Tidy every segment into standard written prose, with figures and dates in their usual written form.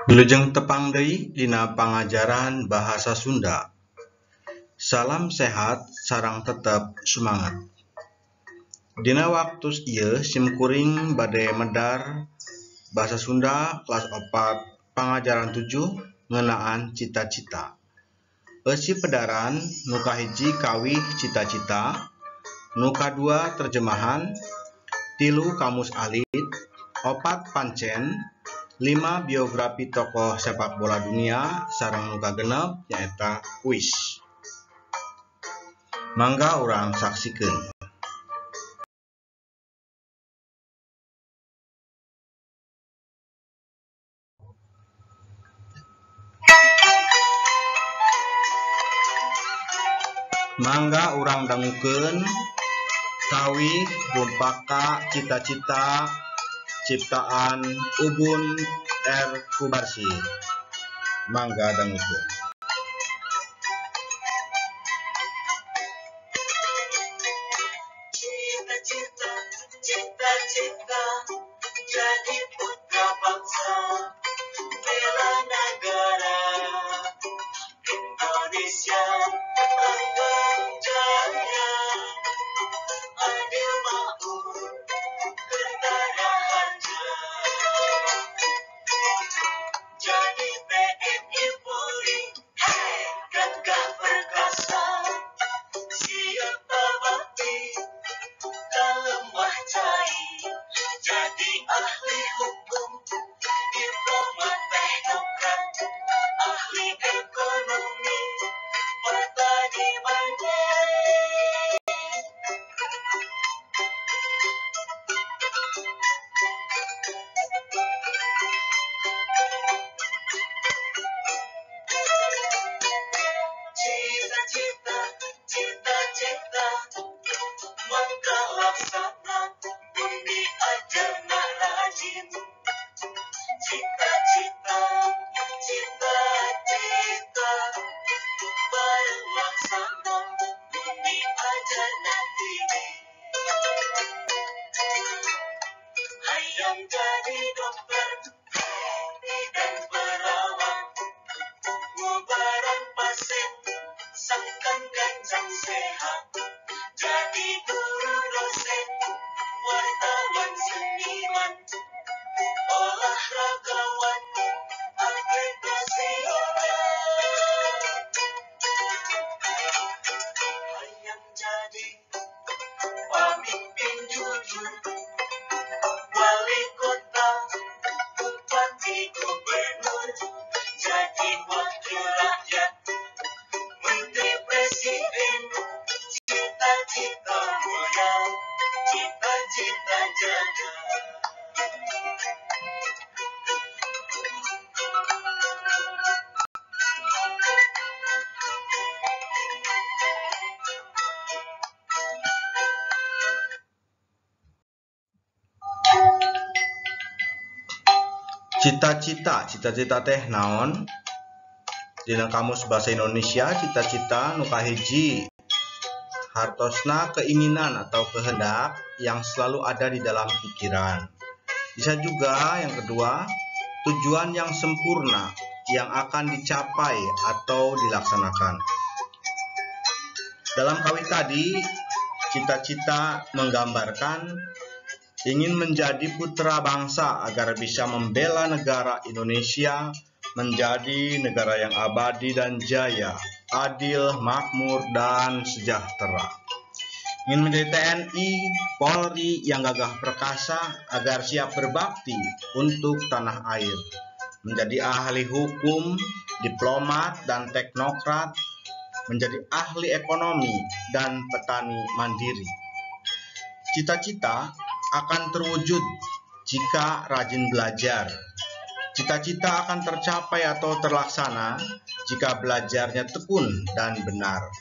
Wilujeng tepang deui dina pangajaran bahasa Sunda. Salam sehat sareng tetep semangat. Dina waktu ieu simkuring bade medar bahasa Sunda kelas 4 pangajaran 7 ngeunaan cita-cita. Eusi pedaran nu kahiji kawih cita-cita, nu kadua terjemahan, 3 kamus alit, 4 pancen, 5 biografi tokoh sepak bola dunia, sareng nu kagenep nyaeta kuis. Mangga urang saksikeun. Mangga urang dangukeun kawih Rumpaka Cita-cita ciptaan Ubun R. Kubarsi. Mangga dangukeun. Cita-cita, cita-cita, jadi putra bangsa, bela negara Indonesia, langgeng jaya, adil makmur, tentara harja, jadi TNI Polri, hey, gagah perkasa, siap berbakti dalam wahcai, jadi ahli hukum, diplomat teknokrat, ahli ekonomi, petani mandiri. Cita-cita, cita-cita, mangga laksana, undi aja nak rajin. Cita-cita, cita-cita, bareng laksana, undi aja nak diri. Hayang jadi dokter, dan perawat, ngobaran pasien, sangkan ganjang sehat, jadi guru dosen, wartawan seniman, olahragawan, atlet nasional. Hayang jadi pemimpin jujur, wali kota, bupati, gubernur, jadi wakil rakyat, menteri presiden, cita-cita mulia, cita-cita jaga. Cita-cita, cita-cita teh naon? Dina kamus bahasa Indonesia, cita-cita nu kahiji hartosna keinginan atau kehendak yang selalu ada di dalam pikiran. Bisa juga yang kedua, tujuan yang sempurna yang akan dicapai atau dilaksanakan. Dalam kawih tadi, cita-cita menggambarkan ingin menjadi putra bangsa agar bisa membela negara Indonesia menjadi negara yang abadi dan jaya, adil, makmur, dan sejahtera. Ingin menjadi TNI, Polri yang gagah perkasa agar siap berbakti untuk tanah air. Menjadi ahli hukum, diplomat, dan teknokrat. Menjadi ahli ekonomi dan petani mandiri. Cita-cita akan terwujud jika rajin belajar. Cita-cita akan tercapai atau terlaksana jika belajarnya tekun dan benar.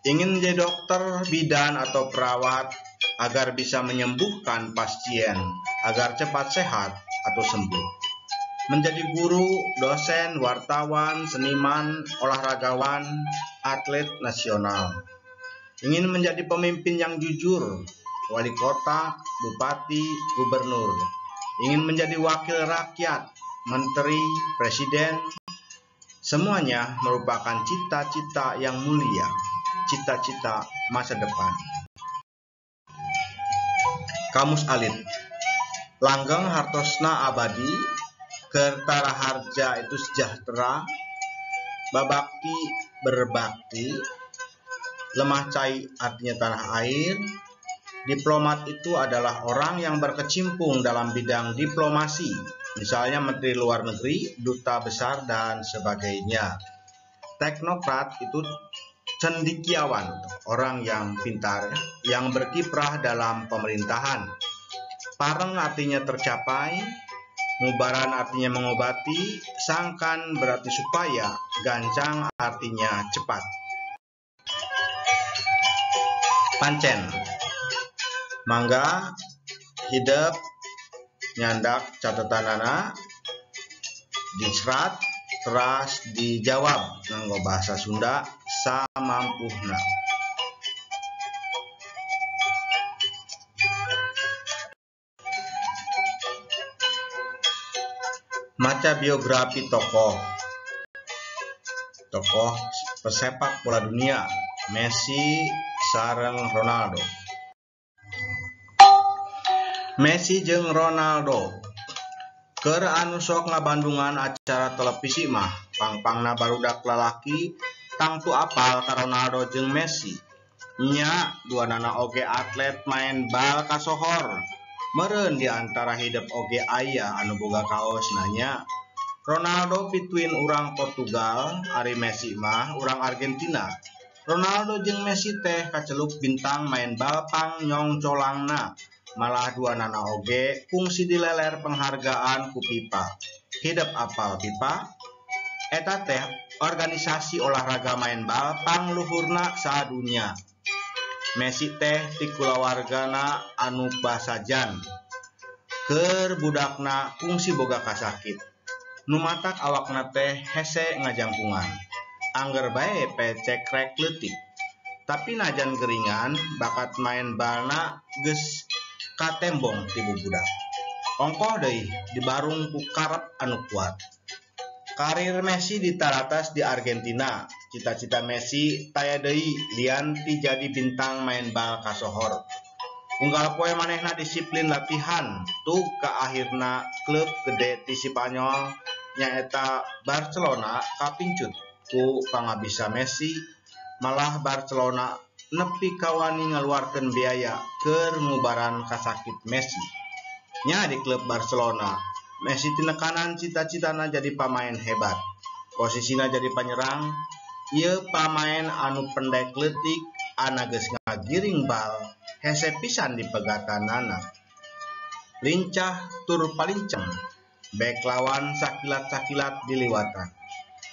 Ingin menjadi dokter, bidan, atau perawat agar bisa menyembuhkan pasien agar cepat sehat atau sembuh. Menjadi guru, dosen, wartawan, seniman, olahragawan, atlet nasional. Ingin menjadi pemimpin yang jujur, wali kota, bupati, gubernur. ingin menjadi wakil rakyat, menteri, presiden, semuanya merupakan cita-cita yang mulia, cita-cita masa depan. Kamus Alit. Langgeng hartosna abadi, kertara harja itu sejahtera, babakti berbakti, lemah cai artinya tanah air. Diplomat itu adalah orang yang berkecimpung dalam bidang diplomasi, misalnya menteri luar negeri, duta besar, dan sebagainya. Teknokrat itu cendekiawan, orang yang pintar, yang berkiprah dalam pemerintahan. Pareng artinya tercapai, mubaran artinya mengobati, sangkan berarti supaya, gancang artinya cepat. Pancen. Mangga hidup nyandak catatanana diserat teras dijawab nganggo bahasa Sunda samampuhna. Maca biografi tokoh pesepak bola dunia Messi sareng Ronaldo. Messi jeung Ronaldo keur anu sok ngabandungan acara televisi mah pangpangna barudak lalaki tangtu apal ka Ronaldo jeung Messi. Nya duanana oge atlet main bal kasohor. Meureun di antara hidup oge aya anu boga kaos nanya. Ronaldo pituin urang Portugal, ari Messi mah urang Argentina. Ronaldo jeung Messi teh kaceluk bintang main bal pang nyong colangna. Malah duanana oge kungsi dileler penghargaan ku FIFA. Hidup apal FIFA? Eta teh organisasi olahraga main bal pangluhurna sadunya. Messi teh ti kulawargana anu basajan. Keur budakna kungsi boga kasakit. Nu matak awakna teh hese ngajangkungan. Angger bae pecek rek leutik. Tapi najan geringan bakat main balna geus katembong ti bubudak. Ongkoh deui dibarung ku karep anu kuat. Karir Messi ditaratas di Argentina. Cita-cita Messi taya deui lian ti jadi bintang main bal kasohor. Unggal poe manehna disiplin latihan tug ka akhirna klub gede ti Spanyol nyaeta Barcelona kapincut ku pangabisa Messi. Malah Barcelona nepi kawani ngaluarkeun biaya keur ngubaran kasakit Messi. Nya di klub Barcelona, Messi tinekanan cita-citana jadi pamain hebat. Posisina jadi penyerang, ieu pamain anu pendek leutik ana geus ngagiring bal hese pisan di pegatanana. Lincah tur palinceng, bek lawan sakilat-sakilat diliwatan.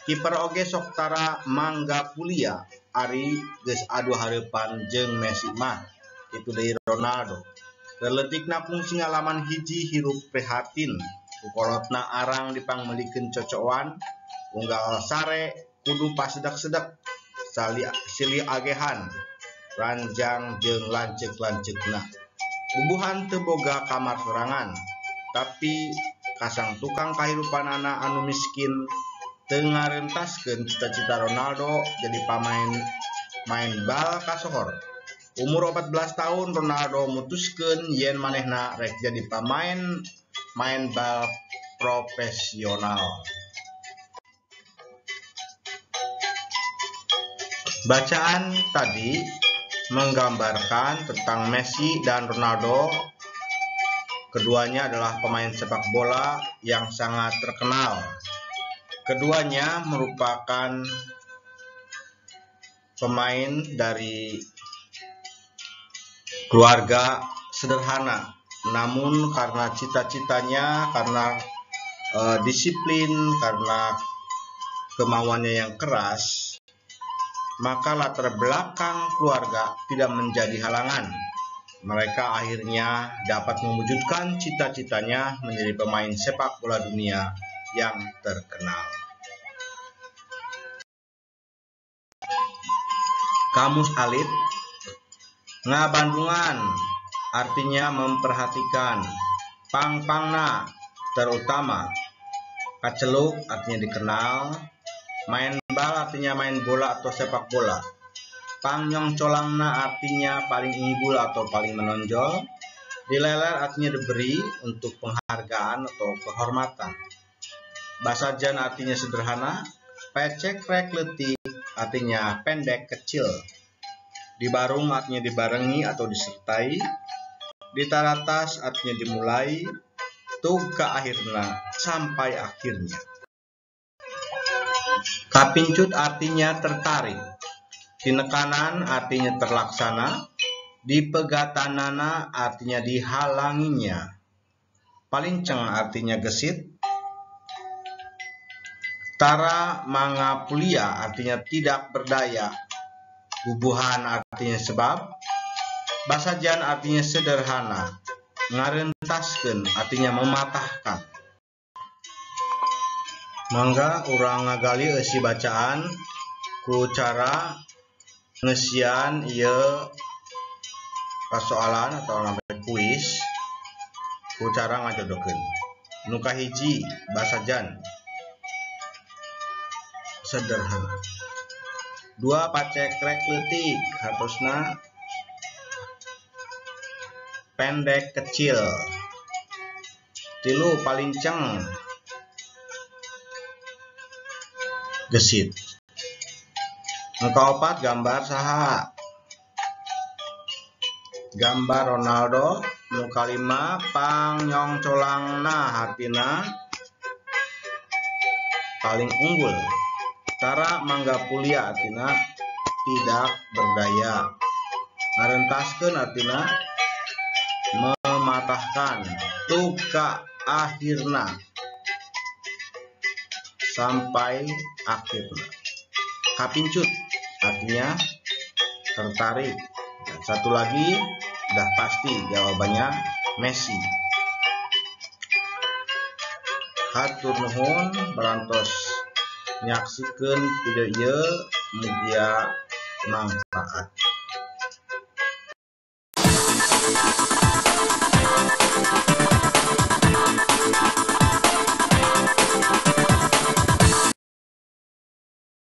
Kiper oge sok tara mangga pulia ari geus adu hareupan jeung Messi mah itu deui Ronaldo. Keleutikna kungsi ngalaman hiji hirup prihatin kukolotna arang dipangmelikeun cocoan unggal sare kudu pasedak-sedak silih agehan ranjang jeung lanceuk-lanceukna. Bubuhan teu boga kamar sorangan tapi kasang tukang kahirupanana anu miskin teu ngarentaskeun cita-cita Ronaldo jadi pamain main bal kasohor. Umur 14 tahun Ronaldo mutuskeun yen manehna rek jadi pamain main bal profesional. Bacaan tadi menggambarkan tentang Messi dan Ronaldo. Keduanya adalah pemain sepak bola yang sangat terkenal. Keduanya merupakan pemain dari keluarga sederhana, namun karena cita-citanya, karena disiplin, karena kemauannya yang keras, maka latar belakang keluarga tidak menjadi halangan. Mereka akhirnya dapat mewujudkan cita-citanya menjadi pemain sepak bola dunia yang terkenal. Kamus Alit. Ngabandungan artinya memperhatikan, Pang-pangna terutama. Kaceluk artinya dikenal. Main bal artinya main bola atau sepak bola. Pangyong colangna artinya paling unggul atau paling menonjol. Dileler artinya diberi untuk penghargaan atau kehormatan. Basajan artinya sederhana. Pecek rek letik artinya pendek kecil. Dibarung artinya dibarengi atau disertai. Ditaratas artinya dimulai. Tug ke akhirnya sampai akhirnya. Kapincut artinya tertarik. Tinekanan artinya terlaksana. Dipegatanana artinya dihalanginya. Palinceng artinya gesit. Tara mangapulia artinya tidak berdaya. Bubuhan artinya sebab. Basajan artinya sederhana. Ngarentaskeun artinya mematahkan. Mangga urang ngagali eusi bacaan ku cara ngesian ieu persoalan atau namanya kuis ku cara ngajodokeun. Nu kahiji basajan sederhana. 2 pacek rek leutik hartosna pendek kecil. 3 palinceng gesit. Nu kaopat gambar saha? Gambar Ronaldo. Nu kalima pangyong colangna artina paling unggul. Tara manggapulia artina tidak berdaya. Ngarentaskeun artina mematahkan. Tuka akhirna sampai akhirnya. Kapincut artinya tertarik. Dan satu lagi udah pasti jawabannya Messi. Hatur nuhun berantos nyaksikeun video ieu mugia manfaat.